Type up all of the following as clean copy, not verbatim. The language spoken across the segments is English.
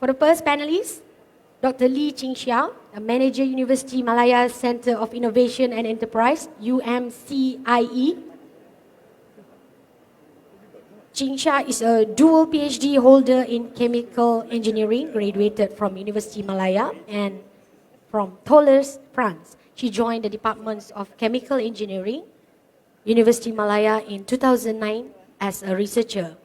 For the first panelist, Dr. Lee Ching Xiao, a Manager, University Malaya Center of Innovation and Enterprise, UMCIE. Ching Xia is a dual PhD holder in chemical engineering, graduated from University Malaya and from Toulouse, France. She joined the departments of chemical engineering, University Malaya in 2009 as a researcher.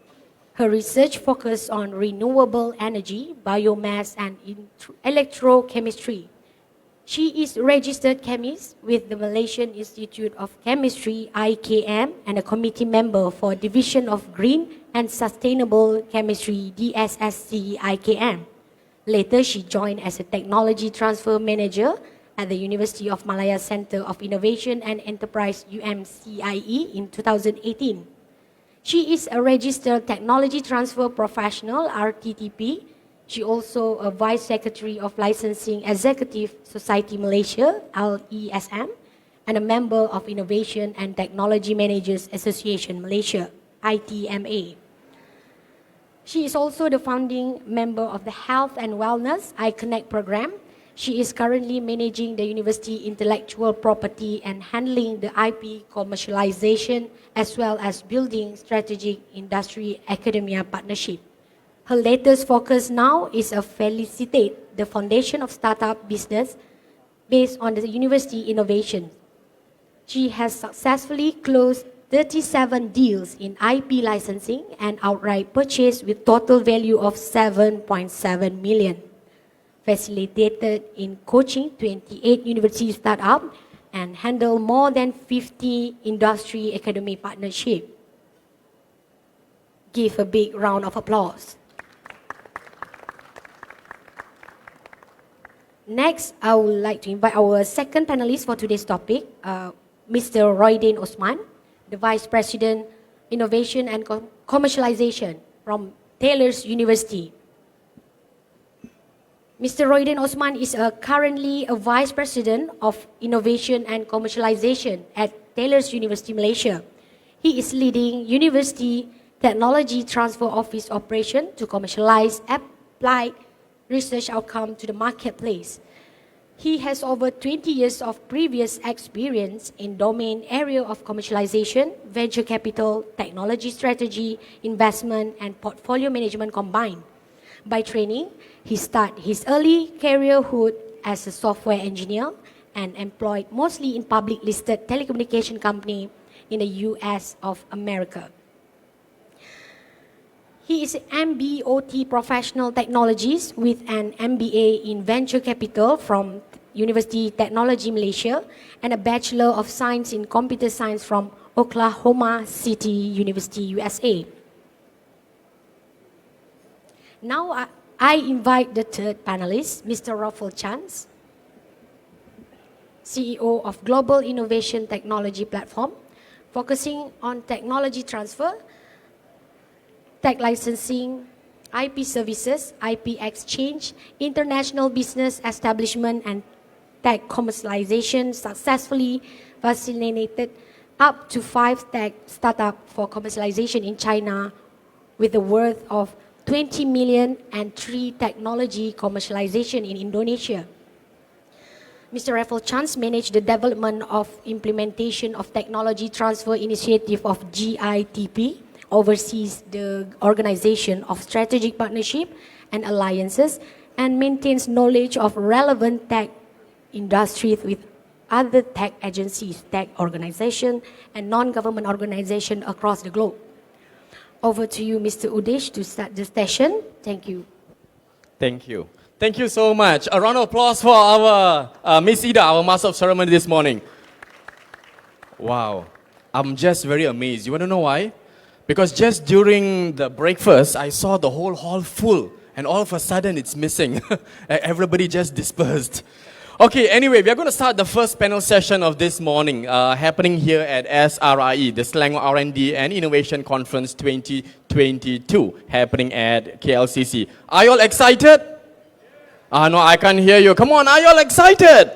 Her research focused on renewable energy, biomass, and electrochemistry. She is a registered chemist with the Malaysian Institute of Chemistry, IKM, and a committee member for Division of Green and Sustainable Chemistry, DSSC, IKM. Later, she joined as a Technology Transfer Manager at the University of Malaya Center of Innovation and Enterprise, UMCIE, in 2018. She is a registered technology transfer professional, RTTP. She also a Vice Secretary of Licensing Executive Society Malaysia, LESM, and a member of Innovation and Technology Managers Association Malaysia, ITMA. She is also the founding member of the Health and Wellness iConnect program. She is currently managing the university intellectual property and handling the IP commercialization, as well as building strategic industry-academia partnership. Her latest focus now is to facilitate the foundation of startup business based on the university innovation. She has successfully closed 37 deals in IP licensing and outright purchase with total value of 7.7 million. Facilitated in coaching 28 university startups and handle more than 50 industry academy partnerships. Give a big round of applause. Next, I would like to invite our second panelist for today's topic, Mr. Roydin Osman, the Vice President, Innovation and Commercialization from Taylor's University. Mr. Roydin Osman is currently a Vice President of Innovation and Commercialization at Taylor's University, Malaysia. He is leading University Technology Transfer Office operation to commercialize applied research outcome to the marketplace. He has over 20 years of previous experience in domain area of commercialization, venture capital, technology strategy, investment, and portfolio management combined. By training, he started his early careerhood as a software engineer and employed mostly in public listed telecommunication company in the US of America. He is an MBOT professional technologist with an MBA in venture capital from University Technology Malaysia and a Bachelor of Science in Computer Science from Oklahoma City University, USA. Now I invite the third panelist, Mr. Raffel Chance, CEO of Global Innovation Technology Platform, focusing on technology transfer, tech licensing, IP services, IP exchange, international business establishment, and tech commercialization. Successfully facilitated up to 5 tech startups for commercialization in China with a worth of 20 million and 3 technology commercialization in Indonesia. Mr. Raffel Chance managed the development of implementation of technology transfer initiative of GITP, oversees the organization of strategic partnership and alliances, and maintains knowledge of relevant tech industries with other tech agencies, tech organizations, and non-government organizations across the globe. Over to you, Mr. Udesh, to start the session. Thank you. Thank you. Thank you so much. A round of applause for our Miss Ida, our Master of Ceremony this morning. Wow. I'm just very amazed. You want to know why? Because just during the breakfast, I saw the whole hall full, and all of a sudden it's missing. Everybody just dispersed. Okay, anyway, we are going to start the first panel session of this morning, happening here at SRIE, the Selangor R&D and Innovation Conference 2022, happening at KLCC. Are you all excited? No, I can't hear you. Come on, are you all excited?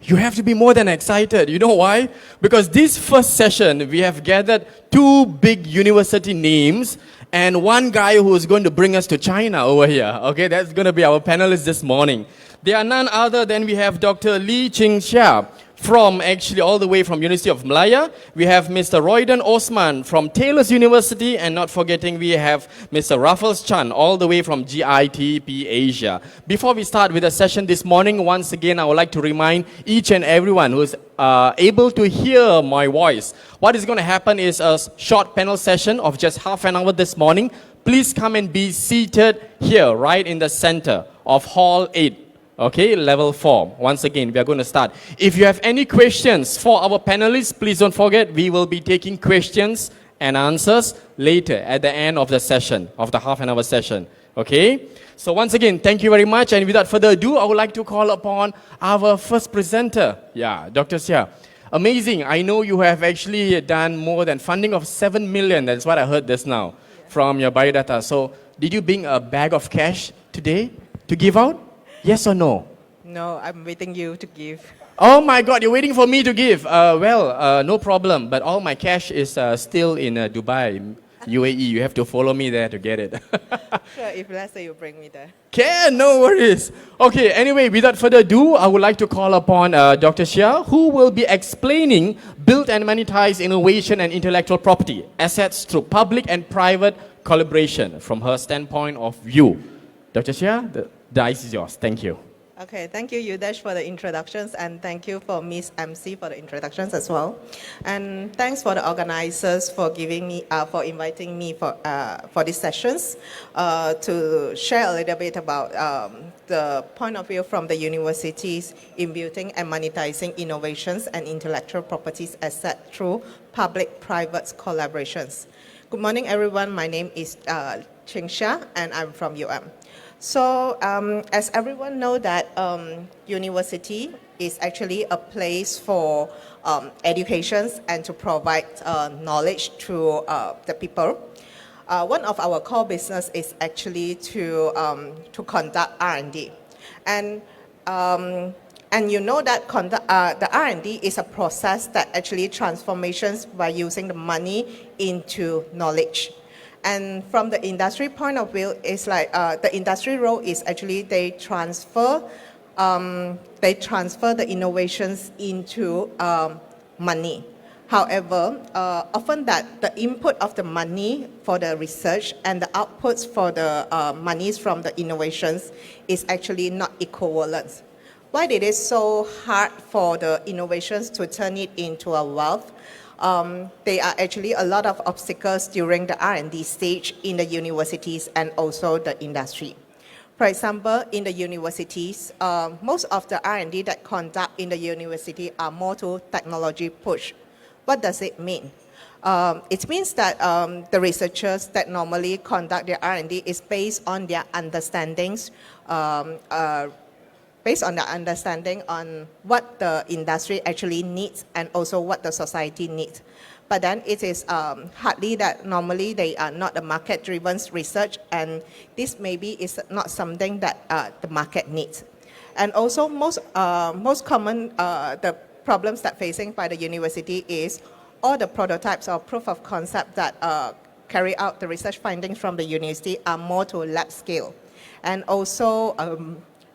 You have to be more than excited. You know why? Because this first session, we have gathered 2 big university names and one guy who is going to bring us to China over here. Okay, that's going to be our panelists this morning. They are none other than we have Dr. Lee Ching-Chia from actually all the way from University of Malaya. We have Mr. Royden Osman from Taylor's University, and not forgetting we have Mr. Raffles Chan all the way from GITP Asia. Before we start with the session this morning, once again I would like to remind each and everyone who is able to hear my voice. What is going to happen is a short panel session of just half an hour this morning. Please come and be seated here right in the center of Hall 8. Okay, level 4. Once again, we are going to start. If you have any questions for our panelists, please don't forget, we will be taking questions and answers later at the end of the session, of the half an hour session. Okay? So once again, thank you very much. And without further ado, I would like to call upon our first presenter. Yeah, Dr. Xia. Amazing. I know you have actually done more than funding of 7 million. That's what I heard just now from your biodata. So did you bring a bag of cash today to give out? Yes or no? No, I'm waiting you to give. Oh my God, you're waiting for me to give. No problem. But all my cash is still in Dubai, UAE. You have to follow me there to get it. Sure, if let's say you bring me there. Okay, no worries. Okay, anyway, without further ado, I would like to call upon Dr. Xia, who will be explaining build and monetize innovation and intellectual property assets through public and private collaboration from her standpoint of view. Dr. Xia, the ice is yours. Thank you. Okay, thank you, Yudesh, for the introductions, and thank you for Miss MC for the introductions as well. And thanks for the organizers for giving me, for inviting me for these sessions to share a little bit about the point of view from the universities in building and monetizing innovations and intellectual properties asset through public-private collaborations. Good morning, everyone. My name is Ching-Chia, and I'm from UM. So as everyone know that university is actually a place for education and to provide knowledge to the people. One of our core business is actually to conduct R&D. And you know that the R&D is a process that actually transformations by using the money into knowledge. And from the industry point of view, it's like the industry role is actually they transfer the innovations into money. However, often that the input of the money for the research and the outputs for the monies from the innovations is actually not equivalent. Why it is so hard for the innovations to turn it into a wealth? There are actually a lot of obstacles during the R&D stage in the universities and also the industry. For example, in the universities, most of the R&D that conduct in the university are more to technology push. What does it mean? It means that the researchers that normally conduct their R&D is based on their understandings on what the industry actually needs and also what the society needs. But then it is hardly that normally they are not a market-driven research, and this maybe is not something that the market needs. And also most common the problems that facing by the university is all the prototypes or proof of concept that carry out the research findings from the university are more to lab scale. And also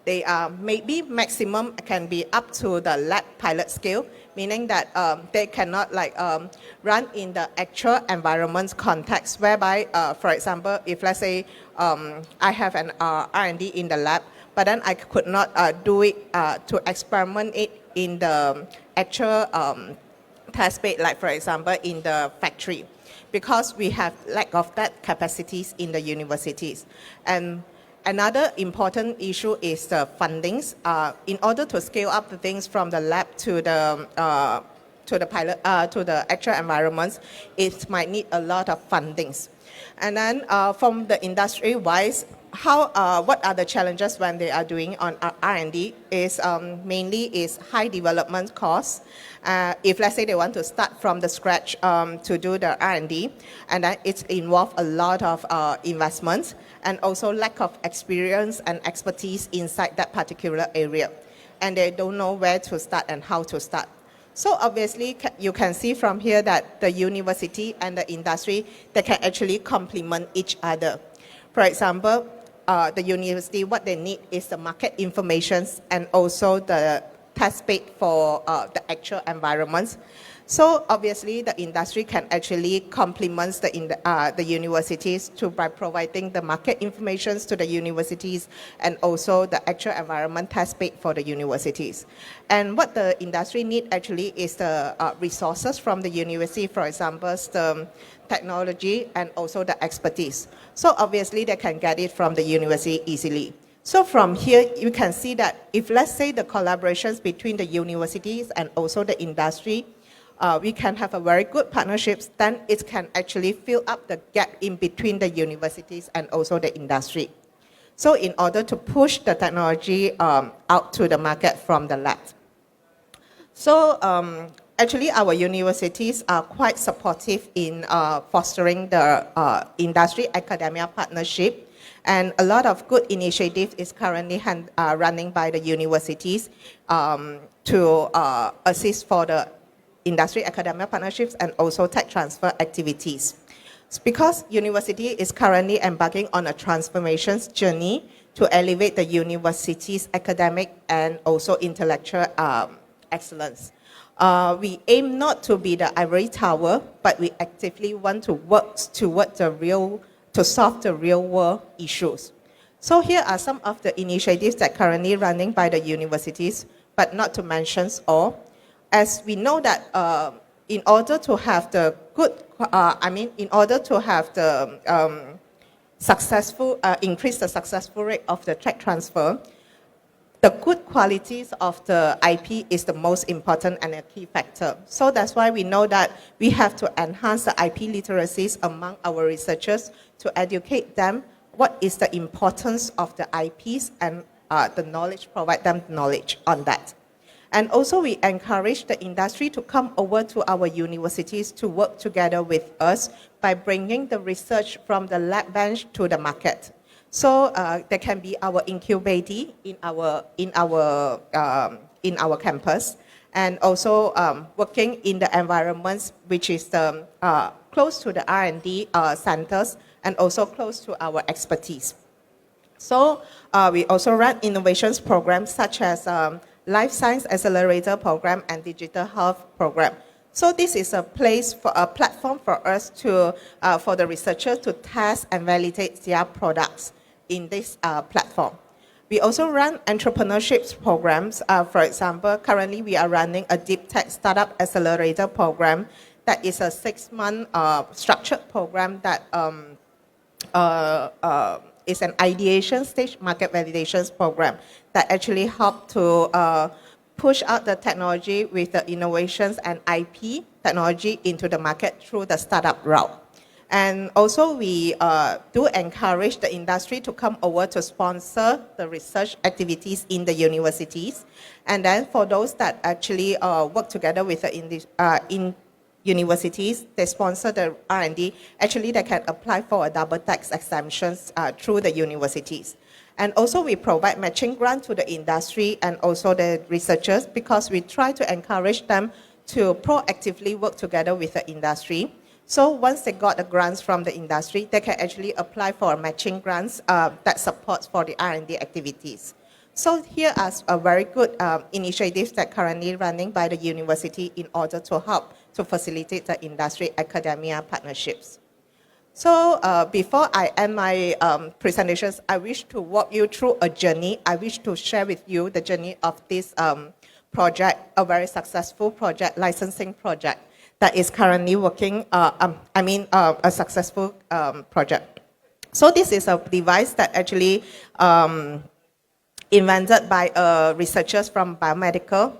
they are maybe maximum can be up to the lab pilot scale, meaning that they cannot run in the actual environment context, whereby, for example, if let's say I have an R&D in the lab, but then I could not do it to experiment it in the actual test bed, like for example in the factory, because we have lack of that capacities in the universities. And another important issue is the fundings. In order to scale up the things from the lab to the pilot to the actual environments, it might need a lot of fundings. And then from the industry wise, what are the challenges when they are doing on R&D is mainly is high development costs. If let's say they want to start from the scratch to do the R&D, and then it involves a lot of investments and also lack of experience and expertise inside that particular area, and they don't know where to start and how to start. So obviously, you can see from here that the university and the industry, they can actually complement each other. For example, the university, what they need is the market information and also the test bed for the actual environments. So obviously, the industry can actually complement the universities by providing the market information to the universities and also the actual environment test bed for the universities. And what the industry need actually is the resources from the university, for example, the technology and also the expertise. So obviously, they can get it from the university easily. So from here, you can see that if, let's say, the collaborations between the universities and also the industry, we can have a very good partnerships, then it can actually fill up the gap in between the universities and also the industry. So in order to push the technology out to the market from the lab. So actually our universities are quite supportive in fostering the industry academia partnership. And a lot of good initiatives is currently running by the universities to assist for the industry academia partnerships and also tech transfer activities. Because university is currently embarking on a transformations journey to elevate the university's academic and also intellectual excellence. We aim not to be the ivory tower, but we actively want to work toward to solve the real world issues. So here are some of the initiatives that are currently running by the universities, but not to mention all. As we know that in order to have the good, in order to have the increase the successful rate of the tech transfer, the good qualities of the IP is the most important and a key factor. So that's why we know that we have to enhance the IP literacies among our researchers to educate them what is the importance of the IPs and the knowledge, provide them knowledge on that. And also we encourage the industry to come over to our universities to work together with us by bringing the research from the lab bench to the market. So there can be our incubator in our campus, and also working in the environments which is close to the R&D centers and also close to our expertise. So we also run innovations programs such as Life Science Accelerator program and Digital Health program. So this is a place for a platform for us to, for the researchers to test and validate their products in this platform. We also run entrepreneurship programs. For example, currently we are running a Deep Tech Startup Accelerator program that is a 6-month structured program that is an ideation stage market validations program that actually help to push out the technology with the innovations and IP technology into the market through the startup route. And also we do encourage the industry to come over to sponsor the research activities in the universities. And then for those that actually work together with the universities, they sponsor the R&D, actually they can apply for a double tax exemptions through the universities. And also we provide matching grant to the industry and also the researchers because we try to encourage them to proactively work together with the industry. So once they got the grants from the industry, they can actually apply for matching grants that supports for the R&D activities. So here are a very good initiatives that currently running by the university in order to help to facilitate the industry academia partnerships. So before I end my presentations, I wish to walk you through a journey. I wish to share with you the journey of this project, a very successful project, licensing project that is currently working, a successful project. So this is a device that actually invented by researchers from biomedical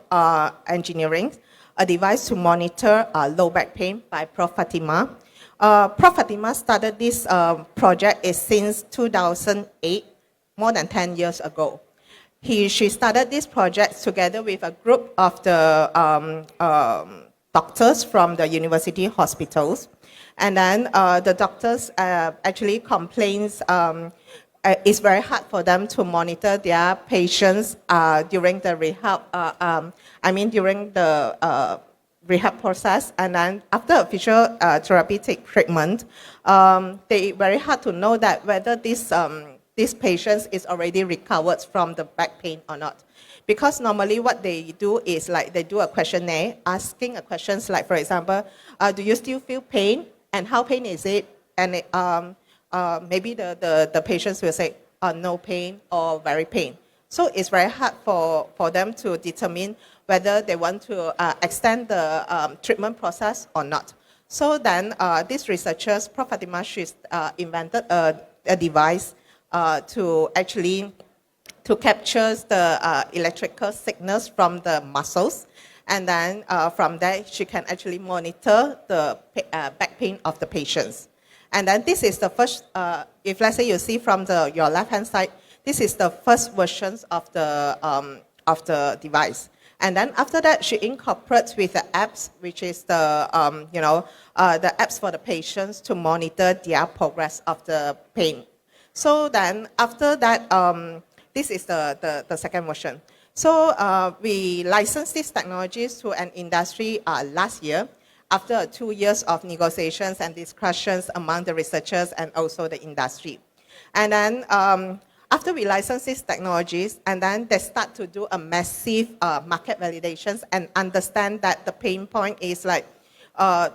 engineering, a device to monitor low back pain by Prof. Fatima. Prof. Fatima started this project since 2008, more than 10 years ago. She started this project together with a group of the doctors from the university hospitals. And then the doctors actually complains it's very hard for them to monitor their patients during the rehab, during the rehab process, and then after a physiotherapeutic treatment, they very hard to know that whether this patient is already recovered from the back pain or not. Because normally what they do is like they do a questionnaire asking a questions like, for example, do you still feel pain and how pain is it? And maybe the patients will say no pain or very pain. So it's very hard for them to determine whether they want to extend the treatment process or not. So then these researchers, Prof. Fatima, she's invented a device to actually to capture the electrical signals from the muscles. And then from there, she can actually monitor the back pain of the patients. And then this is the first, if let's say you see from your left-hand side, this is the first versions of the device. And then after that, she incorporates with the apps, which is the apps for the patients to monitor their progress of the pain. So then after that, this is the second version. So we licensed these technologies to an industry last year after 2 years of negotiations and discussions among the researchers and also the industry. And then after we license these technologies, and then they start to do a massive market validations and understand that the pain point is like,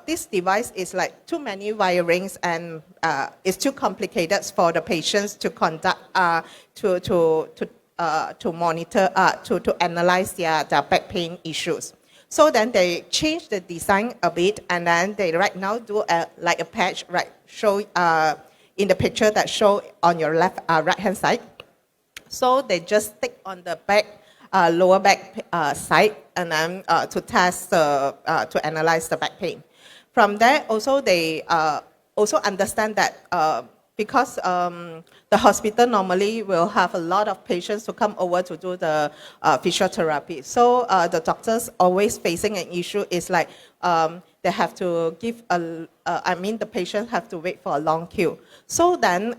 this device is like too many wirings and it's too complicated for the patients to conduct, to monitor, to analyze their back pain issues. So then they change the design a bit, and then they right now do like a patch, right, show in the picture that show on your right hand side. So they just stick on the back, lower back side, and then to test to analyze the back pain. From there, also they also understand that because the hospital normally will have a lot of patients to come over to do the physiotherapy. So the doctors always facing an issue is like they have to give the patients have to wait for a long queue. So then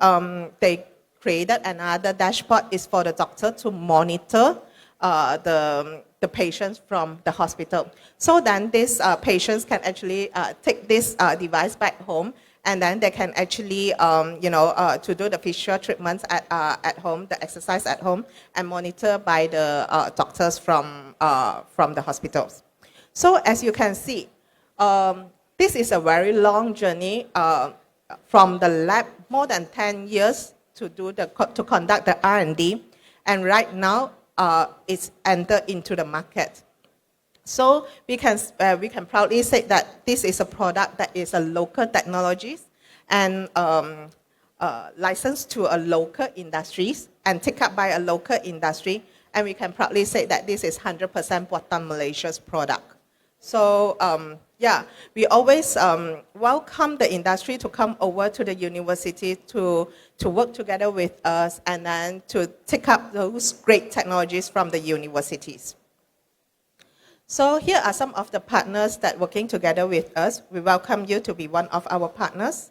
they created another dashboard is for the doctor to monitor the patients from the hospital. So then these patients can actually take this device back home, and then they can actually, to do the physio treatments at home, the exercise at home, and monitor by the doctors from the hospitals. So as you can see, this is a very long journey from the lab, more than 10 years to conduct the R&D, and right now it's entered into the market. So we can proudly say that this is a product that is a local technologies and licensed to a local industries and taken up by a local industry, and we can proudly say that this is 100% Buatan Malaysia's product. So we always welcome the industry to come over to the university to work together with us and then to take up those great technologies from the universities. So here are some of the partners that working together with us. We welcome you to be one of our partners.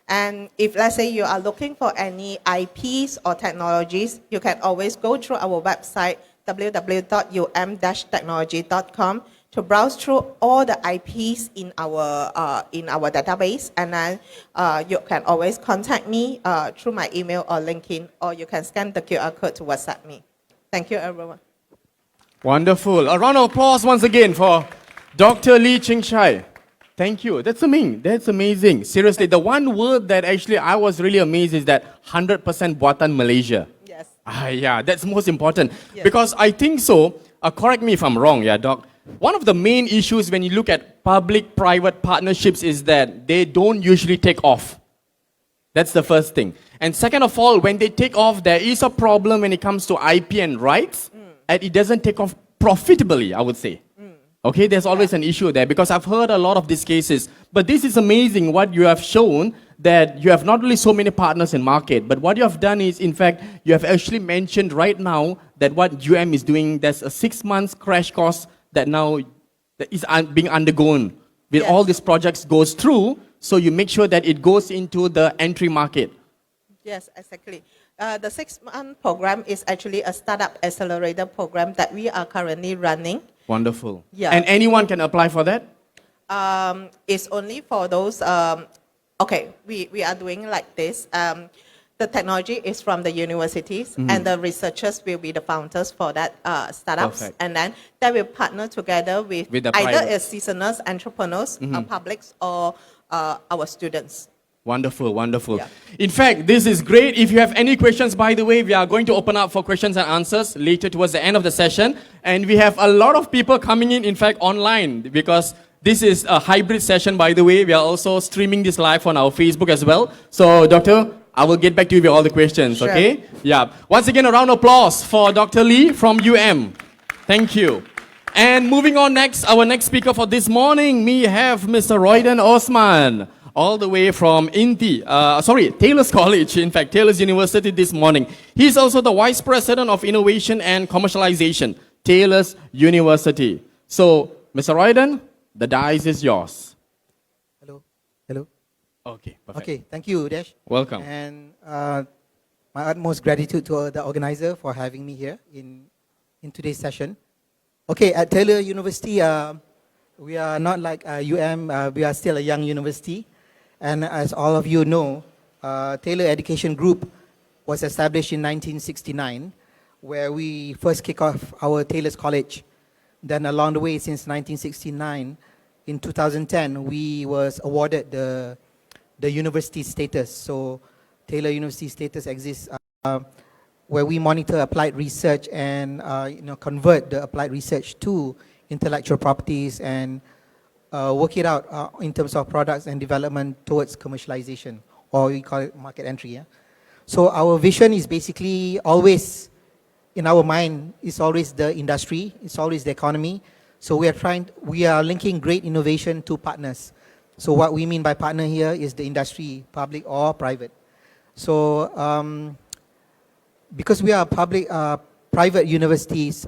And if let's say you are looking for any IPs or technologies, you can always go through our website, www.um-technology.com, to browse through all the IPs in our database, and then you can always contact me through my email or LinkedIn, or you can scan the QR code to WhatsApp me. Thank you, everyone. Wonderful. A round of applause once again for Dr. Lee Ching Chai. Thank you. That's amazing. That's amazing. Seriously, the one word that actually I was really amazed is that 100% Buatan Malaysia. Yes. Yeah, that's most important. Yes. Because I think so, correct me if I'm wrong, yeah, Doc. One of the main issues when you look at public-private partnerships is that they don't usually take off. That's the first thing. And second of all, when they take off, there is a problem when it comes to IP and rights, and it doesn't take off profitably, I would say. Okay, there's always an issue there because I've heard a lot of these cases. But this is amazing what you have shown, that you have not only so many partners in market, but what you have done is, in fact, you have actually mentioned right now that what UM is doing, there's a 6 months crash course that now is being undergone with all these projects goes through, so you make sure that it goes into the entry market. Yes, exactly. The 6-month program is actually a startup accelerator program that we are currently running. Wonderful. Yeah. And anyone can apply for that? It's only for those, okay, we are doing like this. The technology is from the universities, and the researchers will be the founders for that startups. Perfect. And then they will partner together with With the either private. citizens, entrepreneurs, publics, or our students. Wonderful, wonderful. Yeah. In fact, this is great. If you have any questions, by the way, we are going to open up for questions and answers later towards the end of the session. And we have a lot of people coming in fact, online, because this is a hybrid session, by the way. We are also streaming this live on our Facebook as well. So, Doctor, I will get back to you with all the questions, Sure. okay? Yeah. Once again, a round of applause for Dr. Lee from UM. Thank you. And moving on next, our next speaker for this morning, we have Mr. Royden Osman, all the way from Taylor's College, in fact, Taylor's University this morning. He's also the Vice President of Innovation and Commercialization, Taylor's University. So, Mr. Royden, the dice is yours. Hello. Hello. Okay, perfect. Okay, thank you, Udesh. Welcome. And my utmost gratitude to the organizer for having me here in today's session. Okay, at Taylor University, we are not like UM, we are still a young university. And as all of you know, Taylor Education Group was established in 1969, where we first kicked off our Taylor's College. Then along the way, since 1969, in 2010, we was awarded the university status. So Taylor University status exists where we monitor applied research and convert the applied research to intellectual properties and work it out in terms of products and development towards commercialization, or we call it market entry. Yeah? So our vision is basically always, in our mind, it's always the industry, it's always the economy. So we are linking great innovation to partners. So what we mean by partner here is the industry, public or private. So because we are private universities,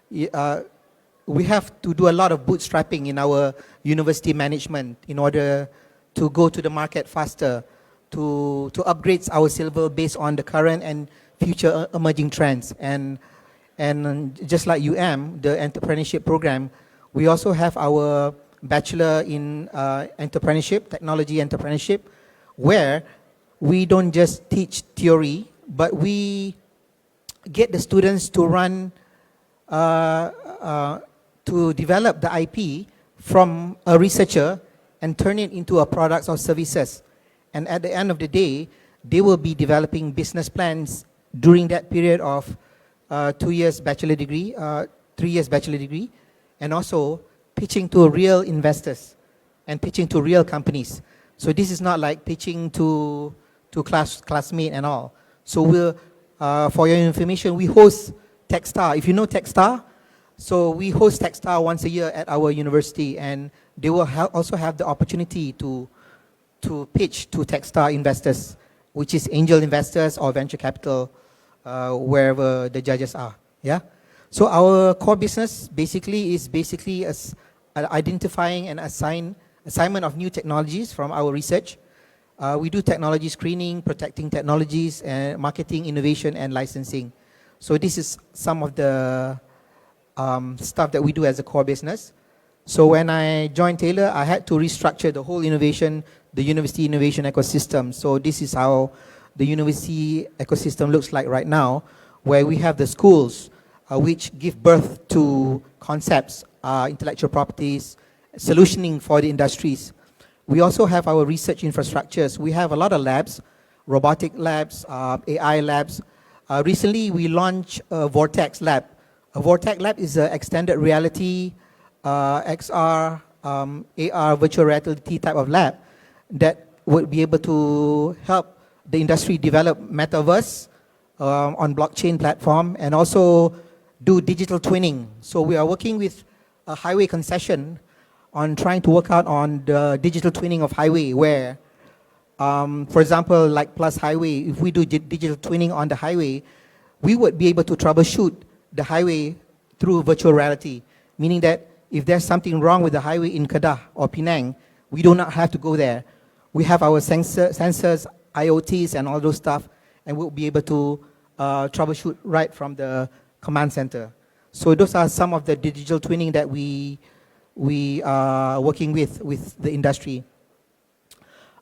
we have to do a lot of bootstrapping in our university management in order to go to the market faster, to upgrade our silver based on the current and future emerging trends. And just like UM, the entrepreneurship program, we also have our bachelor in entrepreneurship, technology entrepreneurship, where we don't just teach theory, but we get the students to run, to develop the IP from a researcher and turn it into a products or services. And at the end of the day, they will be developing business plans during that period of 2 years bachelor degree, 3 years bachelor degree, and also pitching to real investors and pitching to real companies. So this is not like pitching to classmate and all. So we'll, for your information, we host Techstar. If you know Techstar, so we host Techstar once a year at our university, and they will also have the opportunity to pitch to Techstar investors, which is angel investors or venture capital, wherever the judges are. Yeah. So our core business is identifying and assignment of new technologies from our research. We do technology screening, protecting technologies, and marketing, innovation, and licensing. So this is some of the stuff that we do as a core business. So when I joined Taylor, I had to restructure the whole the university innovation ecosystem. So this is how the university ecosystem looks like right now, where we have the schools, which give birth to concepts, intellectual properties, solutioning for the industries. We also have our research infrastructures. We have a lot of labs, robotic labs, AI labs. Recently, we launched a Vortex lab. A Vortex lab is an extended reality, XR, AR, virtual reality type of lab that would be able to help the industry develop Metaverse on blockchain platform and also do digital twinning. So we are working with a highway concession on trying to work out on the digital twinning of highway where, for example, like Plus Highway, if we do digital twinning on the highway, we would be able to troubleshoot the highway through virtual reality, meaning that if there's something wrong with the highway in Kedah or Penang, we do not have to go there. We have our sensors, IoTs, and all those stuff, and we'll be able to troubleshoot right from the command center. So those are some of the digital twinning that we we are working with the industry.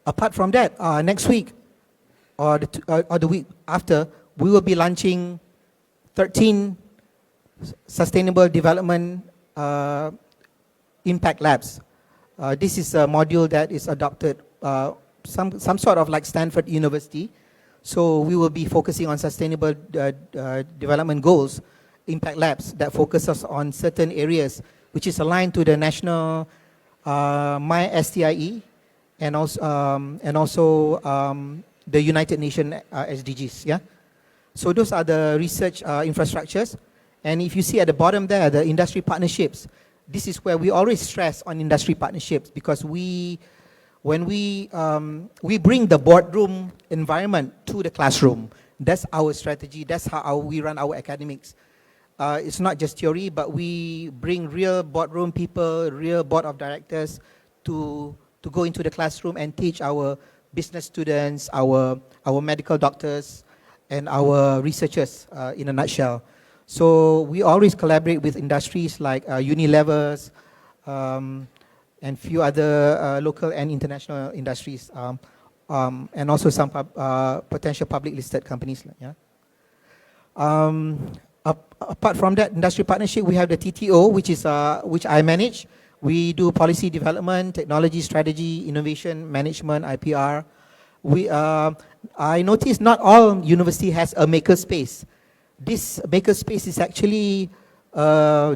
Apart from that, next week or the week after, we will be launching 13 sustainable development impact labs. This is a module that is adopted, some sort of like Stanford University. So we will be focusing on sustainable development goals, impact labs that focuses on certain areas, which is aligned to the national MySTIE and also the United Nations SDGs. Yeah. So those are the research infrastructures. And if you see at the bottom there, the industry partnerships, this is where we always stress on industry partnerships, because when we bring the boardroom environment to the classroom. That's our strategy. That's how we run our academics. It's not just theory, but we bring real boardroom people, real board of directors to go into the classroom and teach our business students, our medical doctors, and our researchers in a nutshell. So we always collaborate with industries like Unilevers and few other local and international industries, and also some potential public listed companies. Yeah. Apart from that industry partnership, we have the TTO, which I manage. We do policy development, technology strategy, innovation management, IPR. I noticed not all university has a makerspace. This makerspace is actually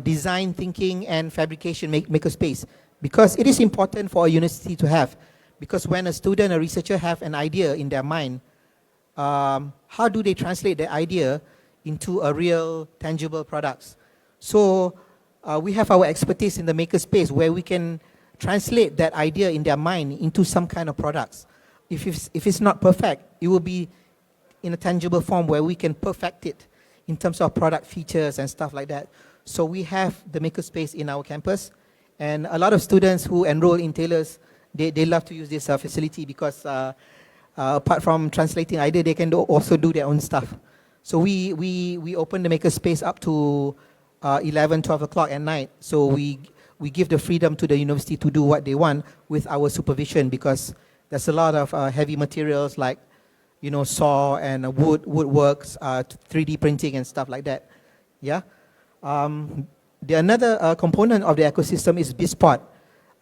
design thinking and fabrication makerspace, because it is important for a university to have. Because when a student, a researcher have an idea in their mind, how do they translate the idea into a real tangible products? So we have our expertise in the makerspace where we can translate that idea in their mind into some kind of products. If it's not perfect, it will be in a tangible form where we can perfect it in terms of product features and stuff like that. So we have the makerspace in our campus, and a lot of students who enroll in Taylor's, they love to use this facility, because apart from translating idea, they can also do their own stuff. So we open the makerspace up to 11, 12 o'clock at night. So we give the freedom to the university to do what they want with our supervision, because there's a lot of heavy materials like, you know, saw and woodworks, 3D printing and stuff like that. Yeah. The another component of the ecosystem is BizPod.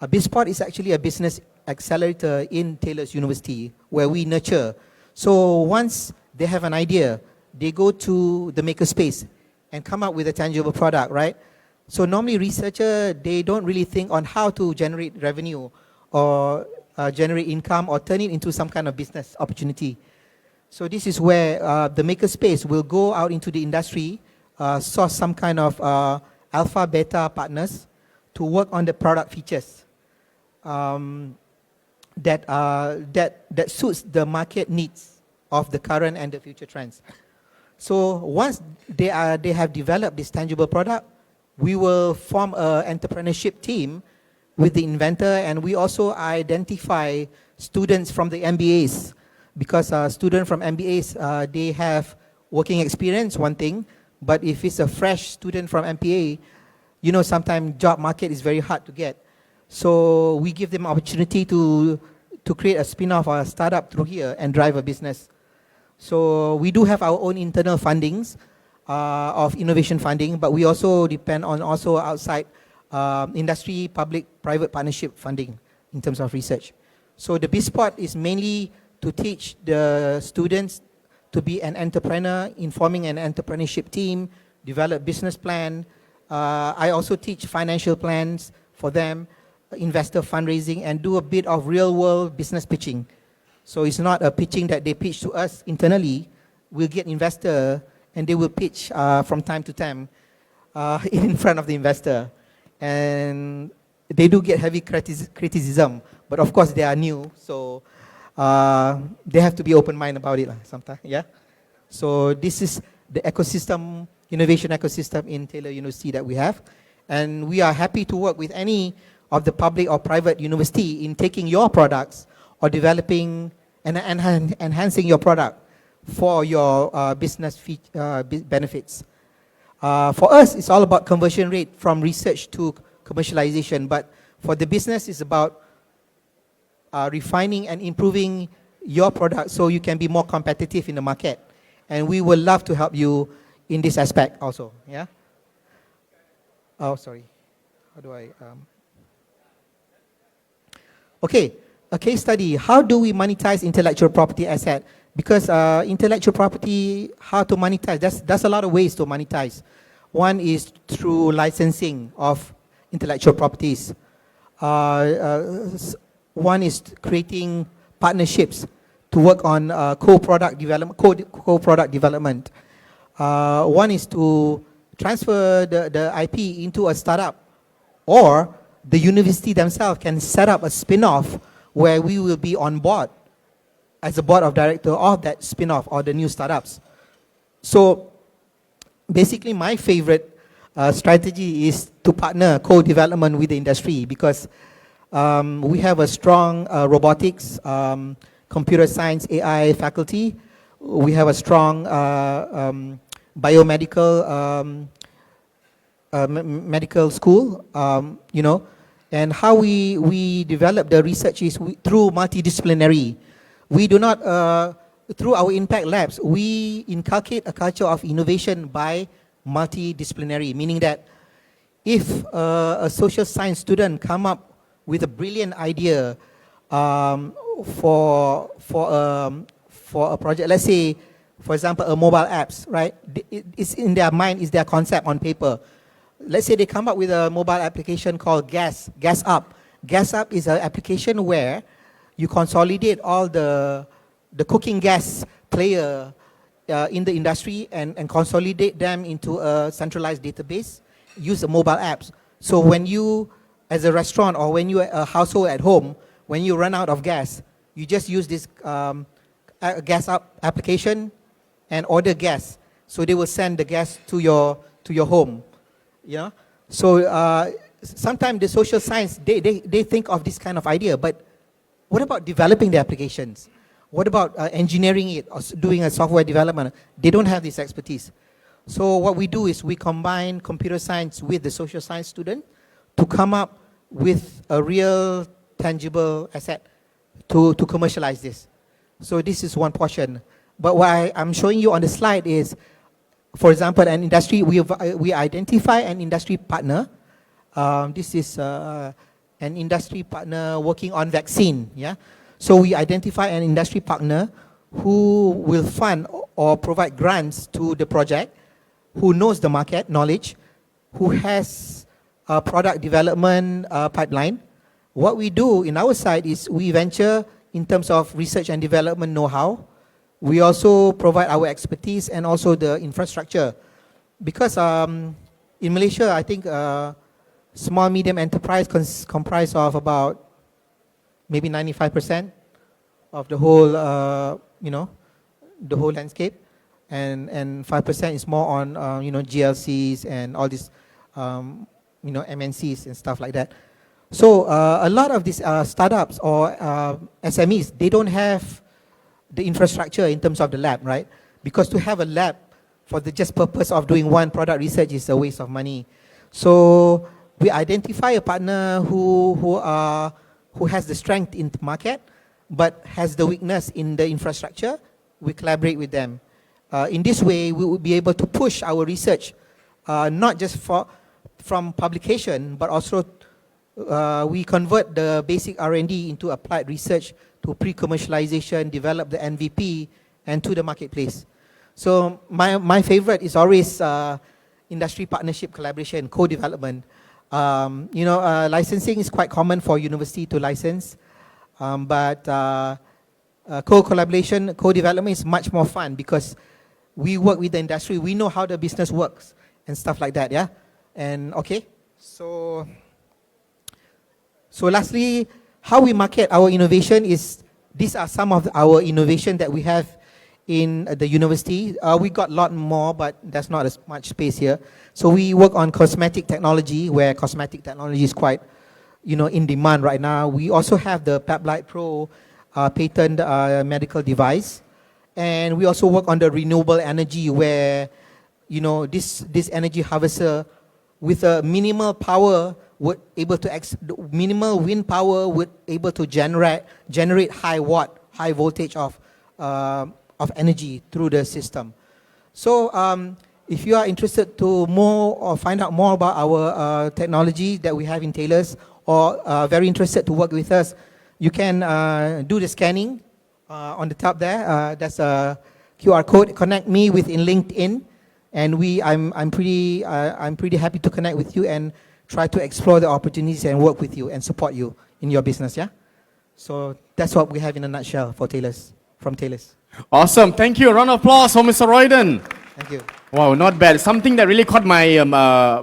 BizPod is actually a business accelerator in Taylor's University where we nurture. So once they have an idea, they go to the makerspace and come up with a tangible product, right? So normally researchers, they don't really think on how to generate revenue or generate income or turn it into some kind of business opportunity. So this is where the makerspace will go out into the industry, source some kind of alpha, beta partners to work on the product features that suits the market needs of the current and the future trends. So once they have developed this tangible product, we will form an entrepreneurship team with the inventor, and we also identify students from the MBAs, because students from MBAs, they have working experience, one thing, but if it's a fresh student from MBA, you know, sometimes job market is very hard to get. So we give them opportunity to create a spin-off or a startup through here and drive a business. So we do have our own internal fundings of innovation funding, but we also depend on also outside industry, public-private partnership funding in terms of research. So the BizPod is mainly to teach the students to be an entrepreneur, in forming an entrepreneurship team, develop business plan. I also teach financial plans for them, investor fundraising, and do a bit of real-world business pitching. So it's not a pitching that they pitch to us internally. We'll get investor, and they will pitch from time to time in front of the investor. And they do get heavy criticism, but of course they are new, so they have to be open-minded about it sometimes. Yeah. So this is the ecosystem, innovation ecosystem in Taylor University that we have, and we are happy to work with any of the public or private university in taking your products or developing and enhancing your product for your business benefits. For us, it's all about conversion rate from research to commercialization. But for the business, it's about refining and improving your product so you can be more competitive in the market. And we would love to help you in this aspect also. Yeah. Oh, sorry. How do I? Okay, a case study. How do we monetize intellectual property asset? Because intellectual property, how to monetize? There's a lot of ways to monetize. One is through licensing of intellectual properties. One is creating partnerships to work on co-product development. One is to transfer the IP into a startup, or the university themselves can set up a spin-off where we will be on board as a board of director of that spin-off or the new startups. So basically my favorite strategy is to partner co-development with the industry, because we have a strong robotics, computer science, AI faculty. We have a strong biomedical medical school, you know, and how we develop the research is through multidisciplinary. We do not, through our impact labs, we inculcate a culture of innovation by multidisciplinary, meaning that if a social science student come up with a brilliant idea for a project, let's say, for example, a mobile apps, right? It's in their mind, is their concept on paper. Let's say they come up with a mobile application called Gas Up. Gas Up is an application where you consolidate all the cooking gas player in the industry and consolidate them into a centralized database, use the mobile apps. So when you, as a restaurant or when you a household at home, when you run out of gas, you just use this Gas Up application and order gas. So they will send the gas to your home. Yeah. So sometimes the social science, they think of this kind of idea, but what about developing the applications? What about engineering it or doing a software development? They don't have this expertise. So what we do is we combine computer science with the social science student to come up with a real tangible asset to commercialize this. So this is one portion. But what I'm showing you on the slide is, for example, an industry, we identify an industry partner. This is an industry partner working on vaccine. Yeah. So we identify an industry partner who will fund or provide grants to the project, who knows the market knowledge, who has a product development pipeline. What we do in our side is we venture in terms of research and development know-how. We also provide our expertise and also the infrastructure. Because in Malaysia, I think small, medium enterprise comprise of about maybe 95% of the whole, you know, the whole landscape. And 5% is more on, you know, GLCs and all these, you know, MNCs and stuff like that. So a lot of these startups or SMEs, they don't have the infrastructure in terms of the lab, right? Because to have a lab for the just purpose of doing one product research is a waste of money. So we identify a partner who has the strength in the market, but has the weakness in the infrastructure. We collaborate with them. In this way, we will be able to push our research, not just from publication, but also we convert the basic R&D into applied research to pre-commercialization, develop the MVP, and to the marketplace. So my favorite is always industry partnership collaboration, co-development. You know, licensing is quite common for university to license, but co-collaboration, co-development is much more fun because we work with the industry, we know how the business works and stuff like that, yeah? And okay, so lastly, how we market our innovation is, these are some of our innovation that we have in the university. We got a lot more, but there's not as much space here. So we work on cosmetic technology, where cosmetic technology is quite, you know, in demand right now. We also have the PepLite Pro patent medical device. And we also work on the renewable energy, where, you know, this energy harvester with a minimal power would able to the minimal wind power would able to generate high watt, high voltage of energy through the system. So if you are interested to more or find out more about our technology that we have in tailors, or very interested to work with us, you can do the scanning on the top there. That's a QR code. Connect me within LinkedIn, and I'm pretty happy to connect with you and try to explore the opportunities and work with you and support you in your business. Yeah. So that's what we have in a nutshell for tailors, from tailors. Awesome. Thank you. A round of applause for Mr. Royden. Thank you. Wow, not bad. Something that really caught my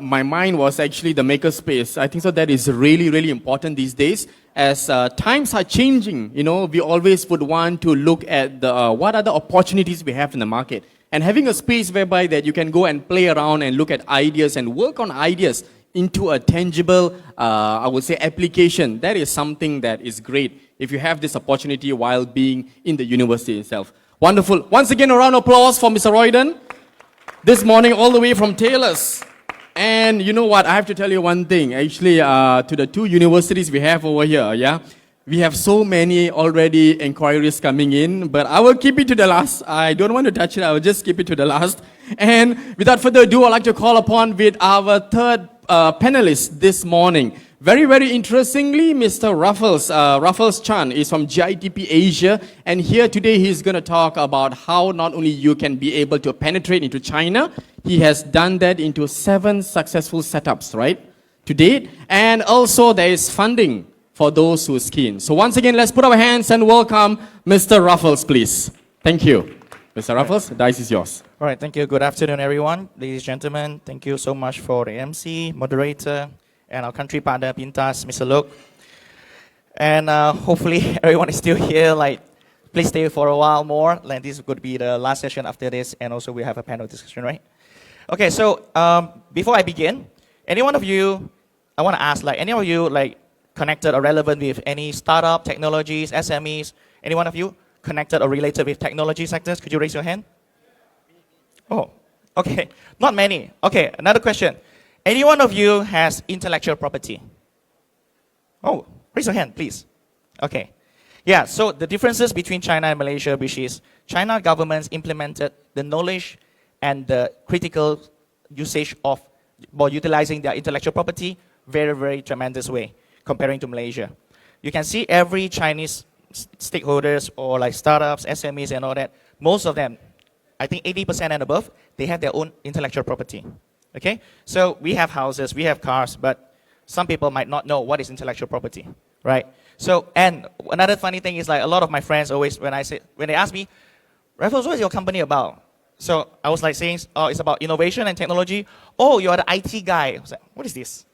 my mind was actually the makerspace. I think so that is really, really important these days. As times are changing, you know, we always would want to look at the what are the opportunities we have in the market. And having a space whereby that you can go and play around and look at ideas and work on ideas into a tangible, I would say, application. That is something that is great if you have this opportunity while being in the university itself. Wonderful. Once again, a round of applause for Mr. Royden. This morning, all the way from Taylor's. And you know what, I have to tell you one thing. Actually, to the two universities we have over here, yeah, we have so many already inquiries coming in, but I will keep it to the last. I don't want to touch it, I will just keep it to the last. And without further ado, I'd like to call upon with our third panelist this morning. Very, very interestingly, Mr. Ruffles Chan is from GITP Asia, and here today he's going to talk about how not only you can be able to penetrate into China, he has done that into 7 successful setups, right, to date, and also there is funding for those who is keen. So once again, let's put our hands and welcome Mr. Ruffles, please. Thank you. Mr. Ruffles, the dice is yours. All right, thank you. Good afternoon, everyone. Ladies and gentlemen, thank you so much for the MC, moderator, and our country partner, Pintas, Mr. Luke. And hopefully everyone is still here. Like, please stay for a while more. Like, this could be the last session after this, and also we have a panel discussion, right? Okay, so before I begin, any one of you, I want to ask, like, any of you like connected or relevant with any startup, technologies, SMEs? Any one of you connected or related with technology sectors? Could you raise your hand? Oh, okay, not many. Okay, another question. Any one of you has intellectual property? Oh, raise your hand, please. Okay. Yeah, so the differences between China and Malaysia, which is China governments implemented the knowledge and the critical usage of, or utilizing their intellectual property very, very tremendous way comparing to Malaysia. You can see every Chinese stakeholders or like startups, SMEs and all that, most of them, I think 80% and above, they have their own intellectual property. Okay, so we have houses, we have cars, but some people might not know what is intellectual property, right? So, and another funny thing is like a lot of my friends always, when they ask me, Raffles, what is your company about? So I was like saying, oh, it's about innovation and technology. Oh, you are the IT guy. I was like, what is this?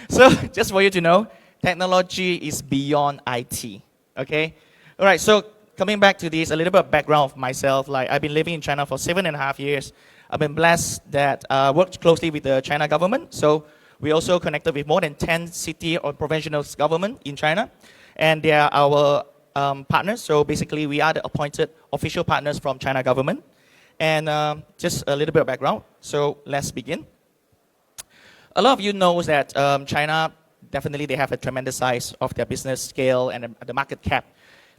So just for you to know, technology is beyond IT, okay? All right, so coming back to this, a little bit of background of myself. Like I've been living in China for 7.5 years. I've been blessed that I worked closely with the China government. So we also connected with more than 10 city or provincial government in China. And they are our partners. So basically we are the appointed official partners from China government. And just a little bit of background. So let's begin. A lot of you know that China, definitely they have a tremendous size of their business scale and the market cap.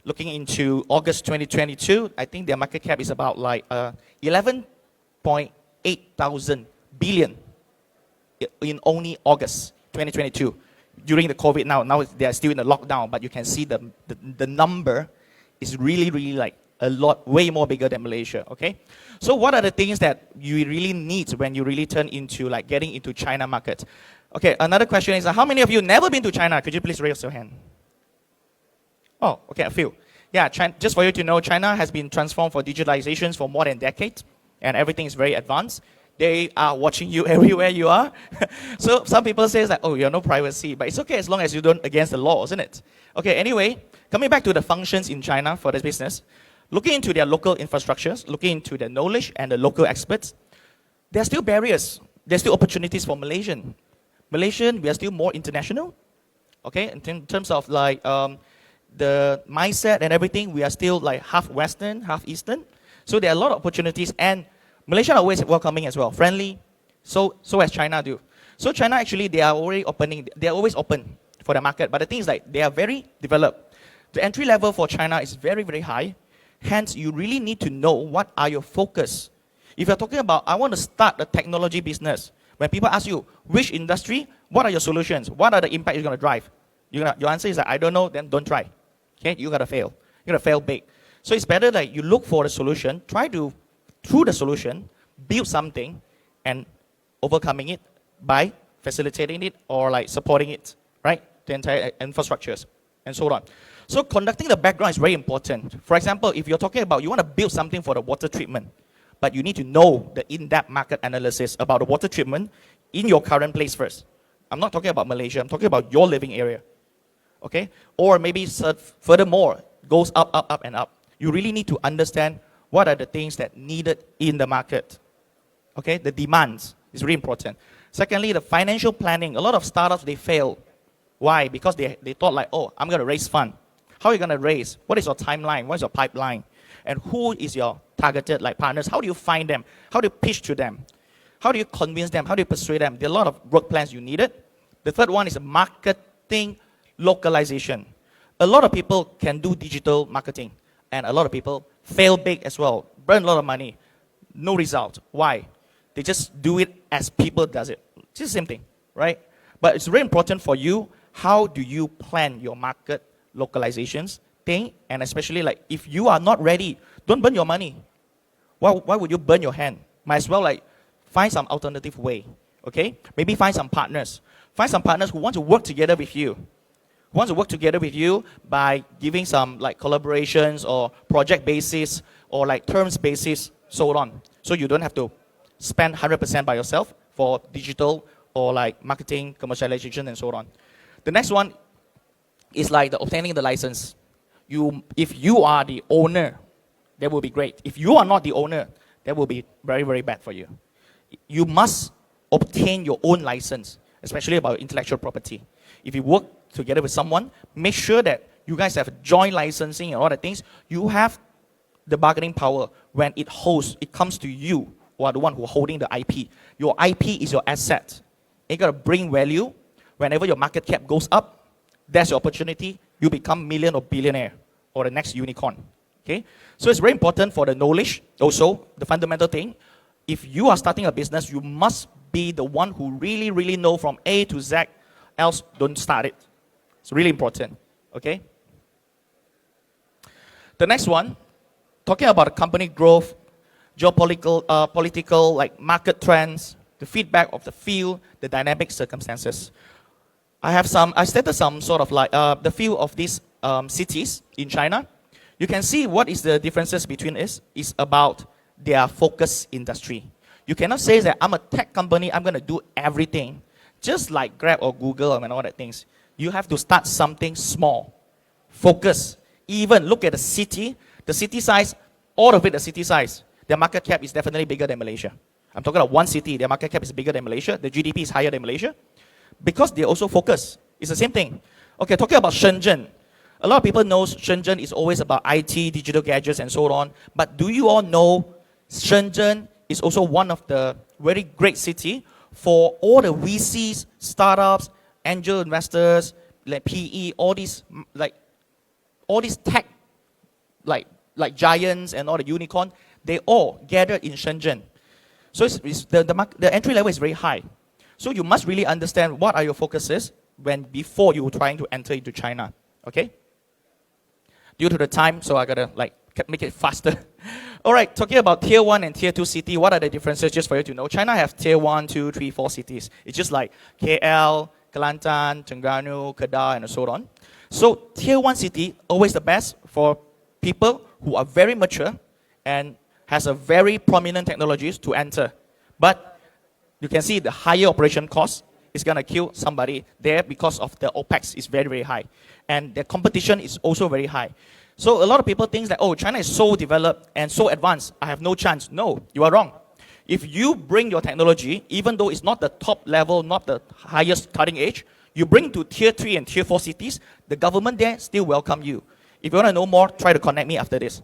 Looking into August 2022, I think their market cap is about like 11.8 thousand billion in only August 2022. During the COVID now they are still in the lockdown, but you can see the number is really, really like a lot, way more bigger than Malaysia, okay? So what are the things that you really need when you really turn into like getting into China market? Okay, another question is, how many of you never been to China? Could you please raise your hand? Oh, okay, a few. Yeah, China, just for you to know, China has been transformed for digitalizations for more than a decade, and everything is very advanced. They are watching you everywhere you are. So some people say like, oh, you have no privacy, but it's okay as long as you don't against the law, isn't it? Okay, anyway, coming back to the functions in China for this business, looking into their local infrastructures, looking into the knowledge and the local experts, there are still barriers. There's still opportunities for Malaysian, we are still more international. Okay, in terms of like the mindset and everything, we are still like half Western, half Eastern. So there are a lot of opportunities, and Malaysia are always welcoming as well, friendly. So as China do. So China actually, they are already opening, they are always open for the market. But the thing is like, they are very developed. The entry level for China is very, very high. Hence, you really need to know what are your focus. If you're talking about, I want to start a technology business, when people ask you, which industry, what are your solutions? What are the impact you're going to drive? Your answer is that, I don't know, then don't try. Okay, you got to fail. You're going to fail big. So it's better that you look for the solution, try to, through the solution, build something and overcoming it by facilitating it or like supporting it, right? The entire infrastructures and so on. So conducting the background is very important. For example, if you're talking about you want to build something for the water treatment, but you need to know the in-depth market analysis about the water treatment in your current place first. I'm not talking about Malaysia, I'm talking about your living area. Okay? Or maybe furthermore, goes up, up, up, and up. You really need to understand what are the things that needed in the market. Okay? The demands is really important. Secondly, the financial planning. A lot of startups, they fail. Why? Because they thought like, oh, I'm going to raise fund. How are you going to raise? What is your timeline? What is your pipeline? And who is your targeted like partners? How do you find them? How do you pitch to them? How do you convince them? How do you persuade them? There are a lot of work plans you needed. The third one is marketing localization. A lot of people can do digital marketing, and a lot of people fail big as well, burn a lot of money, no result. Why? They just do it as people does it. It's the same thing, right? But it's very important for you, how do you plan your market localizations thing, and especially like if you are not ready, don't burn your money. Why would you burn your hand? Might as well like find some alternative way, okay? Maybe find some partners. Find some partners who want to work together with you. Who want to work together with you by giving some like collaborations or project basis or like terms basis, so on. So you don't have to spend 100% by yourself for digital or like marketing, commercialization, and so on. The next one is like the obtaining the license. If you are the owner, that will be great. If you are not the owner, that will be very, very bad for you. You must obtain your own license, especially about intellectual property. If you work together with someone, make sure that you guys have joint licensing and all the things. You have the bargaining power when it comes to you, who are the one who are holding the IP. Your IP is your asset. You got to bring value. Whenever your market cap goes up, that's your opportunity. You become million or billionaire or the next unicorn. Okay? So it's very important for the knowledge, also, the fundamental thing. If you are starting a business, you must be the one who really, really know from A to Z, else don't start it. It's really important. Okay? The next one, talking about company growth, geopolitical, political, like market trends, the feedback of the field, the dynamic circumstances. I stated some sort of like the few of these cities in China. You can see what is the differences between is about their focus industry. You cannot say that I'm a tech company, I'm going to do everything. Just like Grab or Google and all that things. You have to start something small. Focus. Even look at the city size, all of it the city size. Their market cap is definitely bigger than Malaysia. I'm talking about one city, their market cap is bigger than Malaysia. The GDP is higher than Malaysia. Because they also focus. It's the same thing. Okay, talking about Shenzhen. A lot of people know Shenzhen is always about IT, digital gadgets, and so on. But do you all know Shenzhen is also one of the very great city for all the VCs, startups, angel investors, like PE, all these tech, like giants and all the unicorn, they all gather in Shenzhen. So the entry level is very high. So you must really understand what are your focuses before you're trying to enter into China. Okay? Due to the time, so I gotta make it faster. All right, talking about tier 1 and tier 2 city, what are the differences just for you to know? China have tier 1, 2, 3, 4 cities. It's just like KL, Kelantan, Terengganu, Kedah, and so on. So tier 1 city, always the best for people who are very mature and has a very prominent technologies to enter. But you can see the higher operation cost is going to kill somebody there because of the OPEX is very, very high. And the competition is also very high. So a lot of people think that, oh, China is so developed and so advanced, I have no chance. No, you are wrong. If you bring your technology, even though it's not the top level, not the highest cutting edge, you bring to tier 3 and tier 4 cities, the government there still welcome you. If you want to know more, try to connect me after this.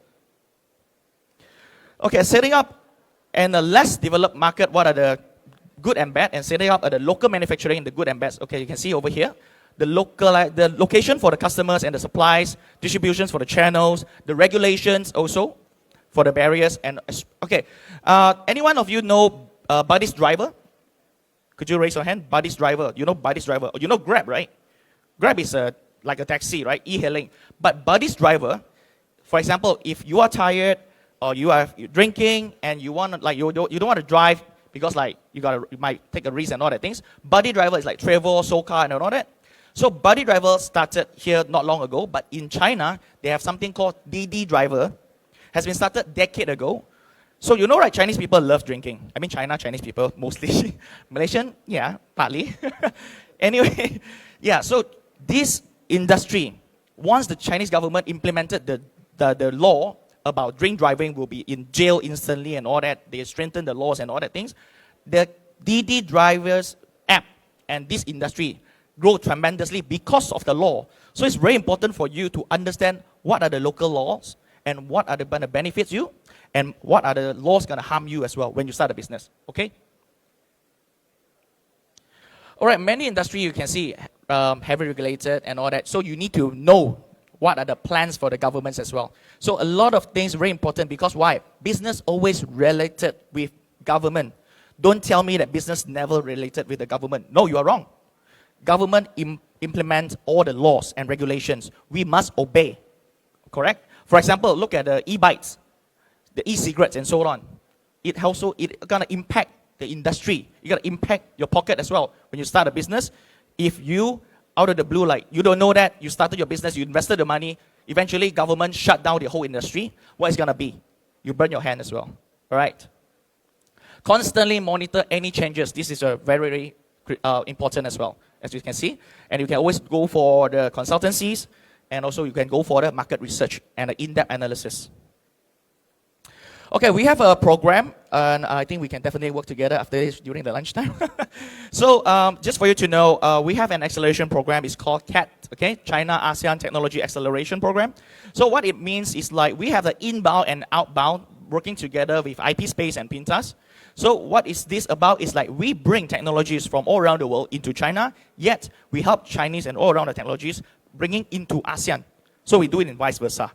Okay, setting up in a less developed market, what are the good and bad, and setting up the local manufacturing, the good and bad. Okay, you can see over here, the location for the customers and the supplies, distributions for the channels, the regulations also for the barriers. And okay, any one of you know Buddy's driver? Could you raise your hand? Buddy's driver. You know Buddy's driver. You know Grab, right? Grab is like a taxi, right? E-hailing. But Buddy's driver, for example, if you are tired or you're drinking and you want like you don't want to drive because like you might take a risk and all that things. Buddy driver is like Trevor, Soka, and all that. So Buddy driver started here not long ago, but in China they have something called DD driver, has been started a decade ago. So you know, right? Chinese people love drinking. I mean, Chinese people mostly. Malaysian, yeah, partly. Anyway, yeah. So this industry, once the Chinese government implemented the law about drink driving will be in jail instantly and all that, they strengthened the laws and all that things, the DD drivers app and this industry grow tremendously because of the law. So it's very important for you to understand what are the local laws and what are the going to benefit you and what are the laws going to harm you as well when you start a business, okay? All right, many industry you can see heavily regulated and all that, so you need to know what are the plans for the governments as well. So a lot of things very important because why? Business always related with government. Don't tell me that business never related with the government. No, you are wrong. Government implement all the laws and regulations. We must obey, correct? For example, look at the e-bikes, the e-cigarettes and so on. It's gonna impact the industry. It's gonna impact your pocket as well. When you start a business, if you out of the blue, like you don't know that, you started your business, you invested the money, eventually government shut down the whole industry, what is gonna be? You burn your hand as well, all right? Constantly monitor any changes. This is a very, very important as well, as you can see. And you can always go for the consultancies, and also you can go for the market research and the in-depth analysis. Okay, we have a program, and I think we can definitely work together after this during the lunchtime. So, just for you to know, we have an acceleration program. It's called CAT, okay? China ASEAN Technology Acceleration Program. So what it means is like we have the inbound and outbound working together with IP Space and Pintas. So what is this about? It's like we bring technologies from all around the world into China, yet we help Chinese and all around the technologies bringing into ASEAN. So we do it in vice versa.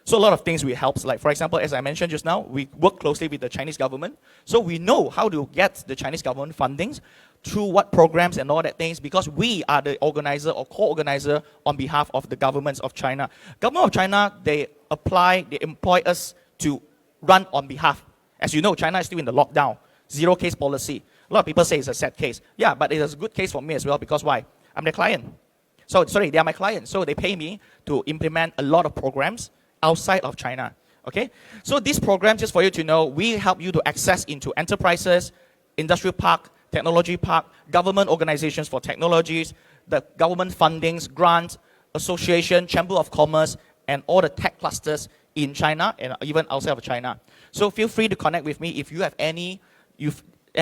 So a lot of things we help, like for example, as I mentioned just now, we work closely with the Chinese government. So we know how to get the Chinese government fundings through what programs and all that things, because we are the organizer or co-organizer on behalf of the governments of China. Government of China, they employ us to run on behalf. As you know, China is still in the lockdown, zero case policy. A lot of people say it's a sad case. Yeah, but it is a good case for me as well, because why? I'm their client. So, sorry, they are my clients. So they pay me to implement a lot of programs outside of China, okay? So this program, just for you to know, we help you to access into enterprises, industrial park, technology park, government organizations for technologies, the government fundings, grants, association, chamber of commerce, and all the tech clusters in China and even outside of China. So feel free to connect with me if you have any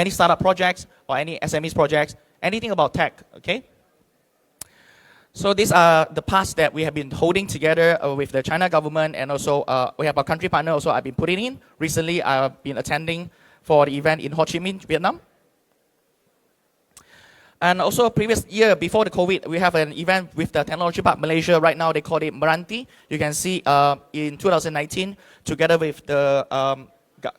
startup projects or any SMEs projects, anything about tech, okay? So these are the paths that we have been holding together with the China government, and also we have a country partner also I've been putting in. Recently, I've been attending for the event in Ho Chi Minh, Vietnam. And also previous year, before the COVID, we have an event with the Technology Park Malaysia. Right now, they call it Meranti. You can see in 2019, together with the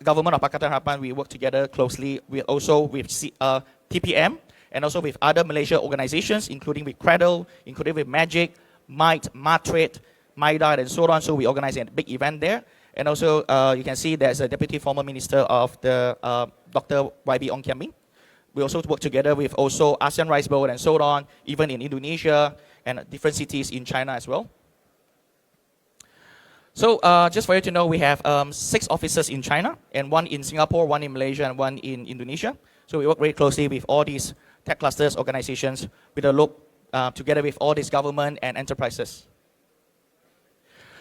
government of Pakatan Harapan, we work together closely. We also with TPM, and also with other Malaysia organizations, including with Cradle, including with Magic, Might, Matrade, Maida, and so on. So we organize a big event there. And also, you can see there's a Deputy Former Minister of the Dr. YB Ong Kiam Ming. We also work together with also ASEAN Rice Bowl and so on, even in Indonesia and different cities in China as well. So just for you to know, we have 6 offices in China, and 1 in Singapore, 1 in Malaysia, and 1 in Indonesia. So we work very closely with all these tech clusters, organizations, with a look together with all these government and enterprises.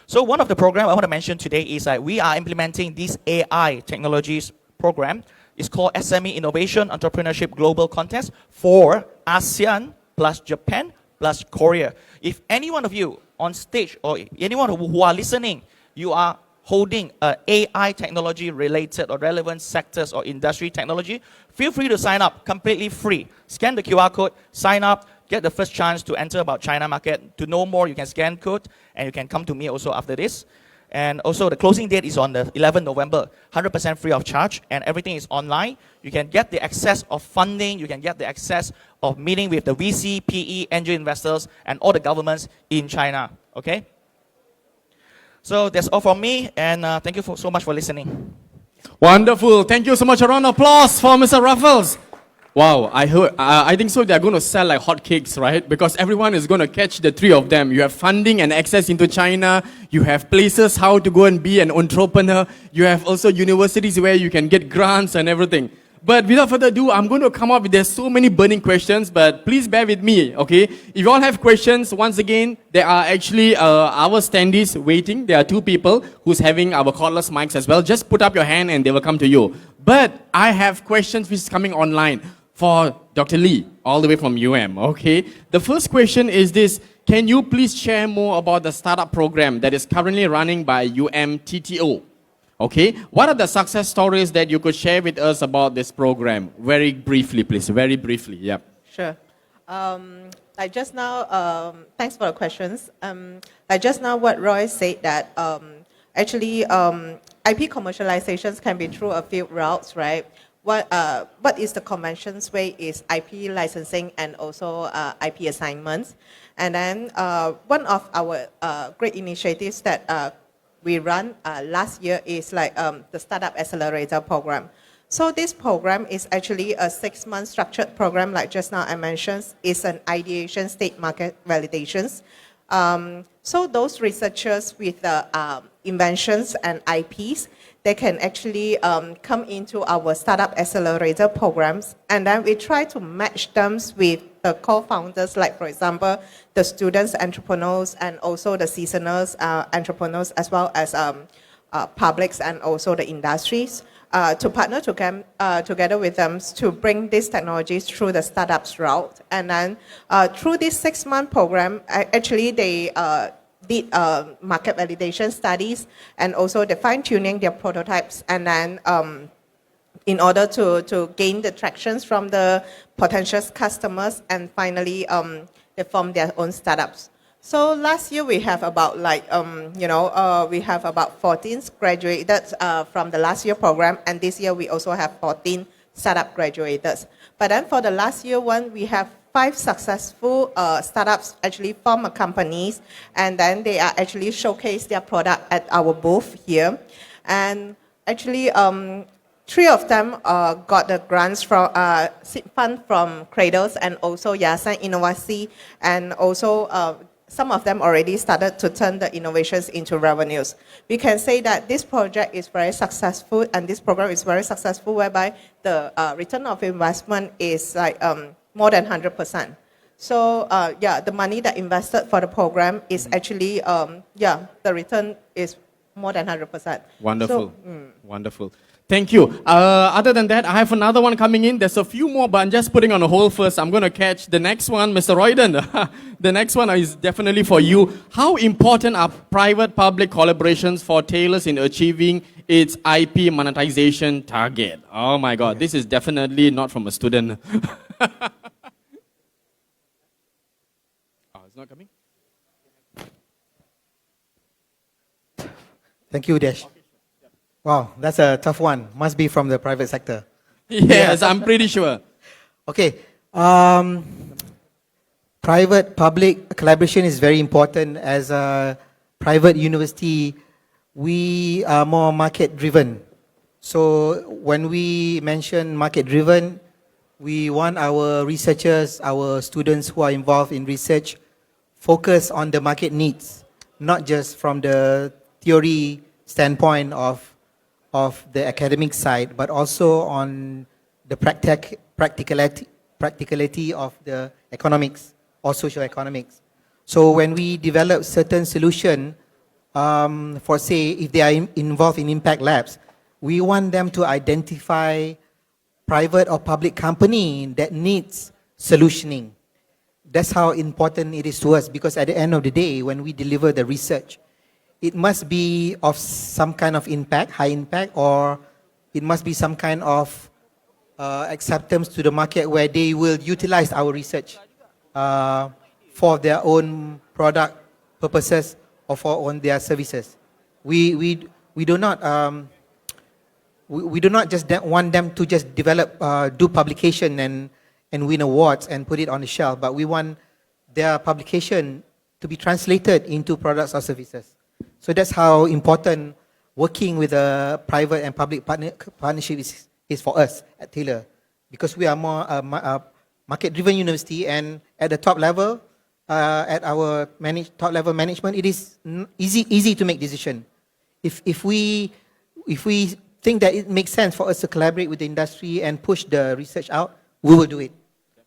So one of the programs I want to mention today is that we are implementing this AI technologies program. It's called SME Innovation Entrepreneurship Global Contest for ASEAN plus Japan plus Korea. If any one of you on stage or anyone who are listening, you are holding AI technology related or relevant sectors or industry technology, feel free to sign up, completely free. Scan the QR code, sign up, get the first chance to enter about China market. To know more, you can scan code, and you can come to me also after this. And also the closing date is on the 11th November, 100% free of charge, and everything is online. You can get the access of funding, you can get the access of meeting with the VC, PE, angel investors, and all the governments in China, okay? So that's all from me, and thank you so much for listening. Wonderful. Thank you so much. A round of applause for Mr. Ruffles. Wow, I think so they're going to sell like hotcakes, right? Because everyone is going to catch the three of them. You have funding and access into China. You have places how to go and be an entrepreneur. You have also universities where you can get grants and everything. But without further ado, I'm going to come up with, there's so many burning questions, but please bear with me, okay? If you all have questions, once again, there are actually our standees waiting. There are two people who's having our cordless mics as well. Just put up your hand and they will come to you. But I have questions which is coming online for Dr. Lee, all the way from okay? The first question is this: can you please share more about the startup program that is currently running by TTO? Okay, what are the success stories that you could share with us about this program? Very briefly, please, very briefly, yeah. Sure. Like just now, thanks for the questions. Like just now what Roy said that actually IP commercializations can be through a few routes, right? What is the conventions way is IP licensing and also IP assignments. And then one of our great initiatives that we run last year is like the Startup Accelerator program. So this program is actually a 6-month structured program, like just now I mentioned. It's an ideation state market validations. So those researchers with the inventions and IPs, they can actually come into our Startup Accelerator programs, and then we try to match them with the co-founders, like for example, the students, entrepreneurs, and also the seasonals, entrepreneurs, as well as publics and also the industries, to partner together with them to bring these technologies through the startups route. And then through this 6-month program, actually they did market validation studies and also the fine-tuning their prototypes, and then in order to gain the tractions from the potential customers, and finally they form their own startups. So last year we have about like, we have about 14 graduated from the last year program, and this year we also have 14 startup graduates. But then for the last year one, we have 5 successful startups actually form companies, and then they are actually showcase their product at our booth here. And actually 3 of them got the grants from seed fund from Cradles and also Yayasan Inovasi, and also some of them already started to turn the innovations into revenues. We can say that this project is very successful, and this program is very successful, whereby the return of investment is like more than 100%. So yeah, the money that invested for the program is actually, the return is more than 100%. Wonderful, wonderful. Thank you. Other than that, I have another one coming in. There's a few more, but I'm just putting on a hold first. I'm going to catch the next one, Mr. Royden. The next one is definitely for you. How important are private-public collaborations for tailors in achieving its IP monetization target? Oh my God, this is definitely not from a student. Oh, it's not coming? Thank you, Desh. Wow, that's a tough one. Must be from the private sector. Yes, I'm pretty sure. Okay. Private-public collaboration is very important. As a private university, we are more market-driven. So when we mention market-driven, we want our researchers, our students who are involved in research, focus on the market needs, not just from the theory standpoint of the academic side, but also on the practicality of the economics or social economics. So when we develop certain solution, for say, if they are involved in impact labs, we want them to identify private or public company that needs solutioning. That's how important it is to us, because at the end of the day, when we deliver the research, it must be of some kind of impact, high impact, or it must be some kind of acceptance to the market where they will utilize our research for their own product purposes or for on their services. We do not we do not just want them to just develop, do publication and win awards and put it on the shelf, but we want their publication to be translated into products or services. So that's how important working with a private and public partnership is for us at Taylor, because we are more a market-driven university, and at the top level, at our top-level management, it is easy to make decision. If we think that it makes sense for us to collaborate with the industry and push the research out, we will do it.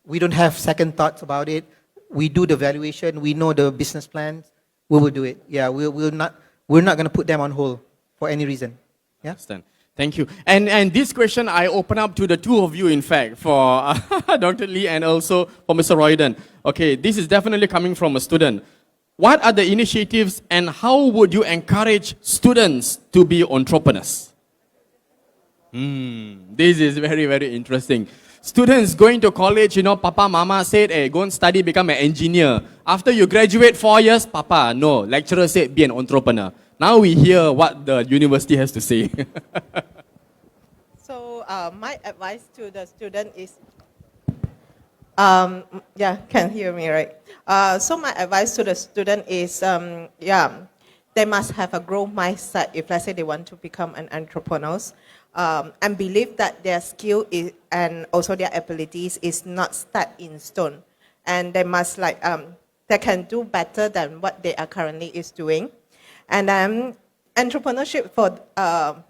We don't have second thoughts about it. We do the valuation. We know the business plans. We will do it. Yeah, we're not going to put them on hold for any reason. Yeah. Understand. Thank you. And this question I open up to the two of you, in fact, for Dr. Lee and also for Mr. Royden. Okay, this is definitely coming from a student. What are the initiatives and how would you encourage students to be entrepreneurs? This is very, very interesting. Students going to college, you know, Papa, Mama said, hey, go and study, become an engineer. After you graduate 4 years, Papa, no, lecturer said, be an entrepreneur. Now we hear what the university has to say. So my advice to the student is, yeah, can hear me, right? So my advice to the student is, they must have a growth mindset if, let's say, they want to become an entrepreneur, and believe that their skill is, and also their abilities is not set in stone, and they must they can do better than what they are currently is doing. And entrepreneurship, for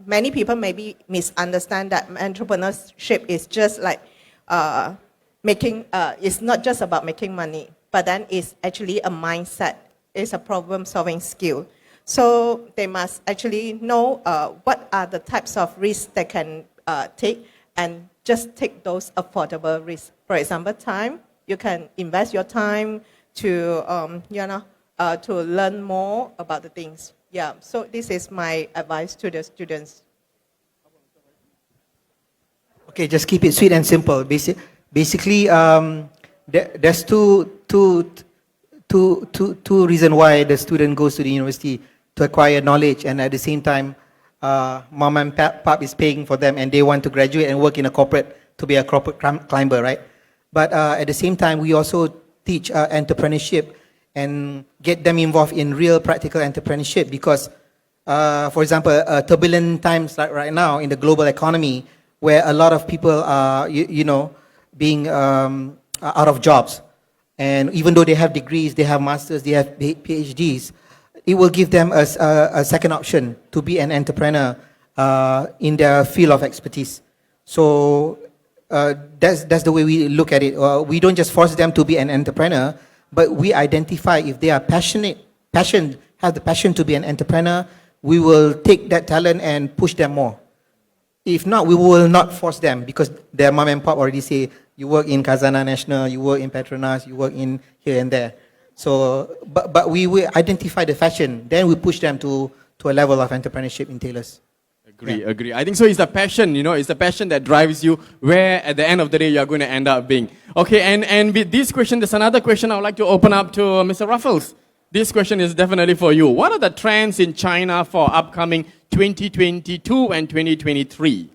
many people maybe misunderstand that entrepreneurship is just like making, it's not just about making money, but then it's actually a mindset, it's a problem-solving skill. So they must actually know what are the types of risks they can take, and just take those affordable risks. For example, time. You can invest your time to, to learn more about the things. Yeah, so this is my advice to the students. Okay, just keep it sweet and simple. Basically, there's two reasons why the student goes to the university: to acquire knowledge, and at the same time, mom and pop is paying for them, and they want to graduate and work in a corporate, to be a corporate climber, right? But at the same time, we also teach entrepreneurship and get them involved in real practical entrepreneurship, because, for example, turbulent times like right now in the global economy, where a lot of people are, being out of jobs, and even though they have degrees, they have masters, they have PhDs, it will give them a second option to be an entrepreneur in their field of expertise. So that's the way we look at it. We don't just force them to be an entrepreneur, but we identify if they are have the passion to be an entrepreneur, we will take that talent and push them more. If not, we will not force them, because their mom and pop already say, you work in Khazanah National, you work in Petronas, you work in here and there. So, but we will identify the passion, then we push them to a level of entrepreneurship in Taylor's. Agree. I think so. It's the passion, it's the passion that drives you, where at the end of the day, you're going to end up being. Okay, and with this question, there's another question I would like to open up to Mr. Ruffles. This question is definitely for you. What are the trends in China for upcoming 2022 and 2023?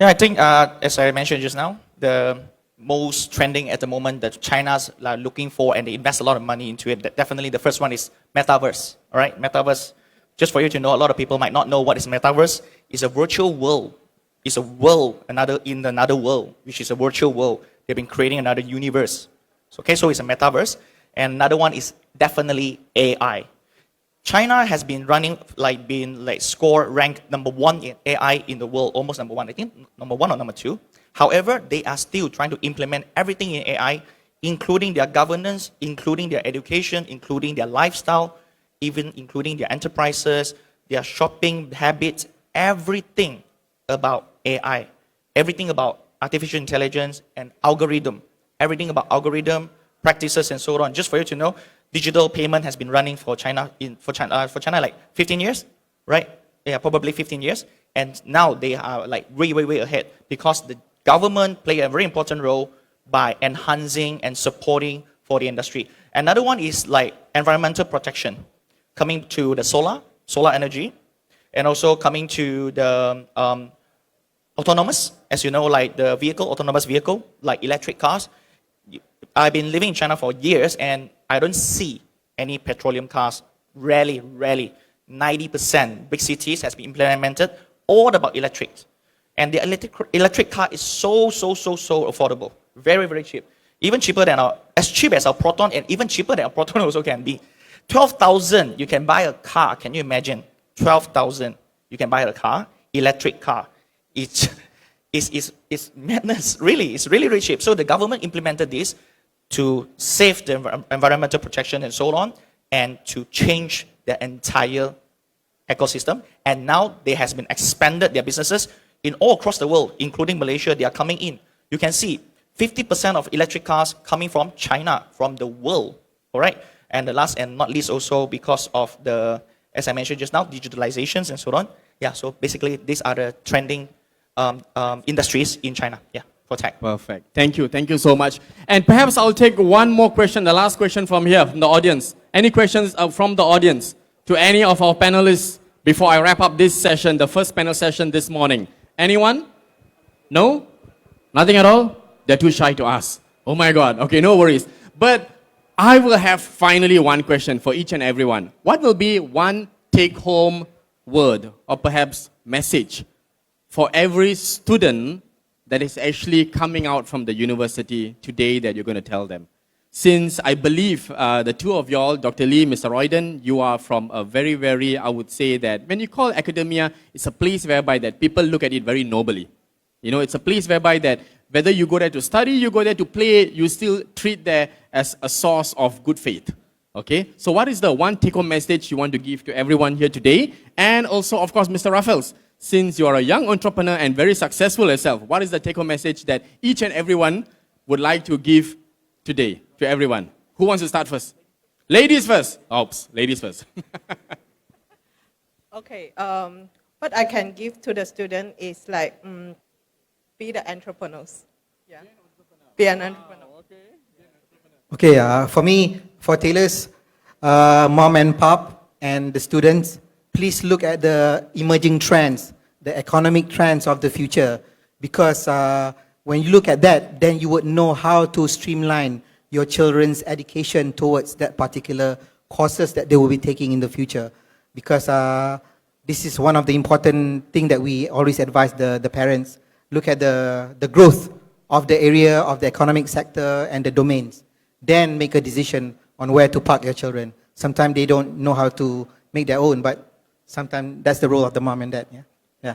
Yeah, I think, as I mentioned just now, the most trending at the moment that China's looking for, and they invest a lot of money into it, definitely the first one is Metaverse. All right, Metaverse. Just for you to know, a lot of people might not know what is Metaverse. It's a virtual world. It's a world in another world, which is a virtual world. They've been creating another universe. So it's a Metaverse. And another one is definitely AI. China has been ranked number 1 in AI in the world, almost number 1. I think number 1 or number 2. However, they are still trying to implement everything in AI, including their governance, including their education, including their lifestyle, even including their enterprises, their shopping habits, everything about AI, everything about artificial intelligence and algorithm, everything about algorithm, practices, and so on. Just for you to know, digital payment has been running for China like 15 years, right? Yeah, probably 15 years. And now they are like way ahead because the government play a very important role by enhancing and supporting for the industry. Another one is like environmental protection, coming to the solar energy, and also coming to the autonomous, as you know, like the autonomous vehicle, like electric cars. I've been living in China for years and I don't see any petroleum cars, rarely. 90% big cities has been implemented, all about electric. And the electric car is so affordable, very cheap. Even cheaper than as cheap as our Proton, and even cheaper than our Proton also can be. 12,000, you can buy a car, can you imagine? 12,000, you can buy a car, electric car. It's madness, really. It's really cheap. So the government implemented this to save the environmental protection and so on, and to change the entire ecosystem. And now they has been expanded their businesses in all across the world, including Malaysia. They are coming in. You can see 50% of electric cars coming from China, from the world, all right? And the last and not least also because of the, as I mentioned just now, digitalizations and so on. Yeah, so basically these are the trending industries in China, yeah, for tech. Perfect. Thank you so much. And perhaps I'll take one more question, the last question from here, from the audience. Any questions from the audience to any of our panelists before I wrap up this session, the first panel session this morning? Anyone? No? Nothing at all? They're too shy to ask. Oh my God. Okay, no worries. But I will have finally one question for each and everyone. What will be one take-home word or perhaps message for every student that is actually coming out from the university today that you're going to tell them? Since I believe the two of y'all, Dr. Lee, Mr. Royden, you are from a very, I would say that when you call academia, it's a place whereby that people look at it very nobly. You know, it's a place whereby that whether you go there to study, you go there to play, you still treat there as a source of good faith. Okay? So what is the one take-home message you want to give to everyone here today? And also, of course, Mr. Raffles, since you are a young entrepreneur and very successful yourself, what is the take-home message that each and everyone would like to give today to everyone? Who wants to start first? Ladies first. Oops, ladies first. Okay, what I can give to the student is like, be the entrepreneurs. Yeah. Be an entrepreneur. Okay, for me, for tailors, mom and pop and the students, please look at the emerging trends, the economic trends of the future. Because when you look at that, then you would know how to streamline your children's education towards that particular courses that they will be taking in the future. Because this is one of the important things that we always advise the parents. Look at the growth of the area of the economic sector and the domains. Then make a decision on where to park your children. Sometimes they don't know how to make their own, but sometimes that's the role of the mom and dad. Yeah.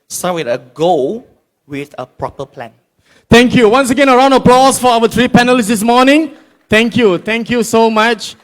Start with a goal with a proper plan. Thank you. Once again, a round of applause for our three panelists this morning. Thank you so much.